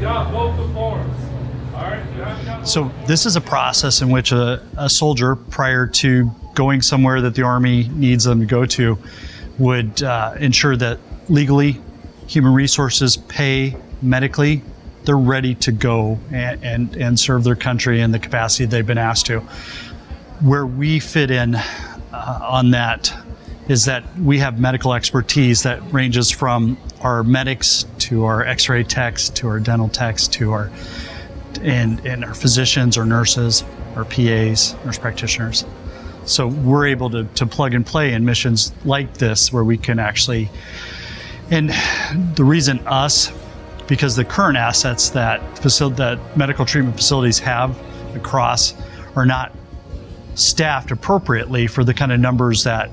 got both the forms. All right. So this is a process in which a soldier, prior to going somewhere that the Army needs them to go to, would ensure that legally, human resources, pay, medically, they're ready to go and serve their country in the capacity they've been asked to. Where we fit in on that is that we have medical expertise that ranges from our medics to our x-ray techs to our dental techs to our and our physicians or nurses or PAs, nurse practitioners. So we're able to plug and play in missions like this where we can actually, and the reason us, because the current assets that medical treatment facilities have across are not staffed appropriately for the kind of numbers that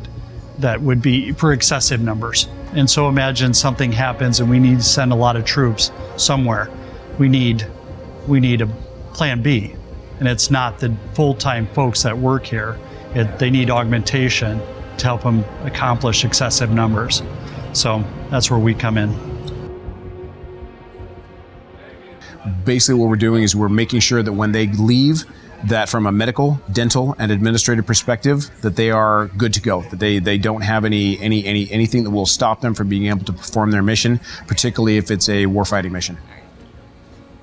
would be for excessive numbers. And so imagine something happens and we need to send a lot of troops somewhere. We need a plan B, and it's not the full-time folks that work here. They need augmentation to help them accomplish excessive numbers. So that's where we come in. Basically what we're doing is we're making sure that when they leave, that from a medical, dental, and administrative perspective, that they are good to go, that they don't have anything that will stop them from being able to perform their mission, particularly if it's a warfighting mission.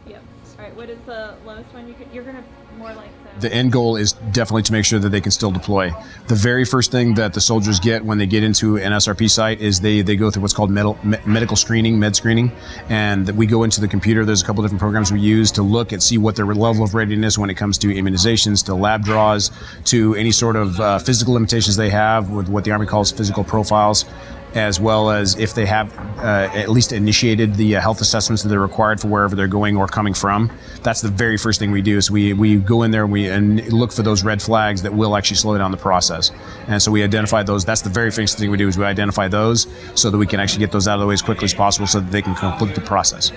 Yep. All right. What is the lowest one you're gonna more like? The end goal is definitely to make sure that they can still deploy. The very first thing that the soldiers get when they get into an SRP site is they go through what's called medical screening, med screening, and we go into the computer. There's a couple different programs we use to look and see what their level of readiness when it comes to immunizations, to lab draws, to any sort of physical limitations they have with what the Army calls physical profiles, as well as if they have at least initiated the health assessments that are required for wherever they're going or coming from. That's the very first thing we do. So we go in there and look for those red flags that will actually slow down the process. And so we identify those. That's the very first thing we do is we identify those so that we can actually get those out of the way as quickly as possible so that they can complete the process.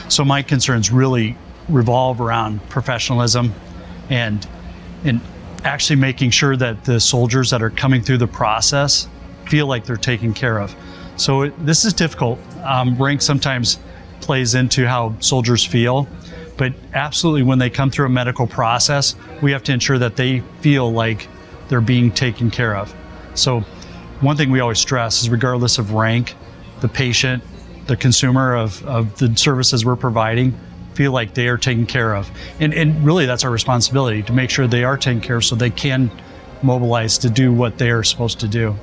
So my concerns really revolve around professionalism and actually making sure that the soldiers that are coming through the process feel like they're taken care of. So this is difficult. Rank sometimes plays into how soldiers feel, but absolutely when they come through a medical process, we have to ensure that they feel like they're being taken care of. So one thing we always stress is regardless of rank, the patient, the consumer of the services we're providing, feel like they are taken care of. And really that's our responsibility to make sure they are taken care of so they can mobilize to do what they are supposed to do.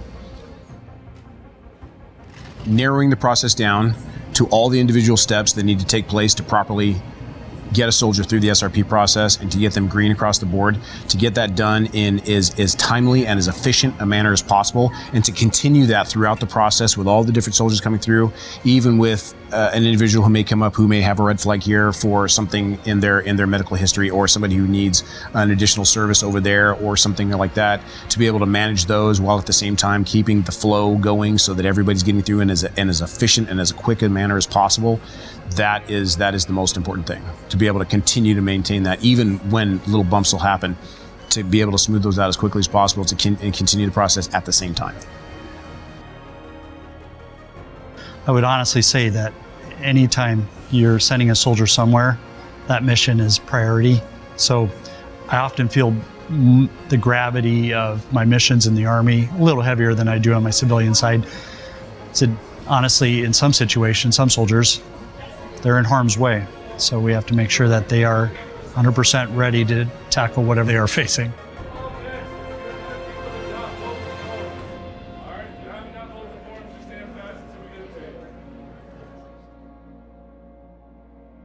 Narrowing the process down to all the individual steps that need to take place to properly get a soldier through the SRP process and to get them green across the board, to get that done in as timely and as efficient a manner as possible, and to continue that throughout the process with all the different soldiers coming through, even with an individual who may come up who may have a red flag here for something in their medical history, or somebody who needs an additional service over there or something like that, to be able to manage those while at the same time keeping the flow going so that everybody's getting through in as efficient and as quick a manner as possible. That is the most important thing, to be able to continue to maintain that even when little bumps will happen, to be able to smooth those out as quickly as possible and continue the process at the same time. I would honestly say that anytime you're sending a soldier somewhere, that mission is priority. So I often feel the gravity of my missions in the Army a little heavier than I do on my civilian side. So honestly, in some situations, some soldiers, they're in harm's way. So we have to make sure that they are 100% ready to tackle whatever they are facing.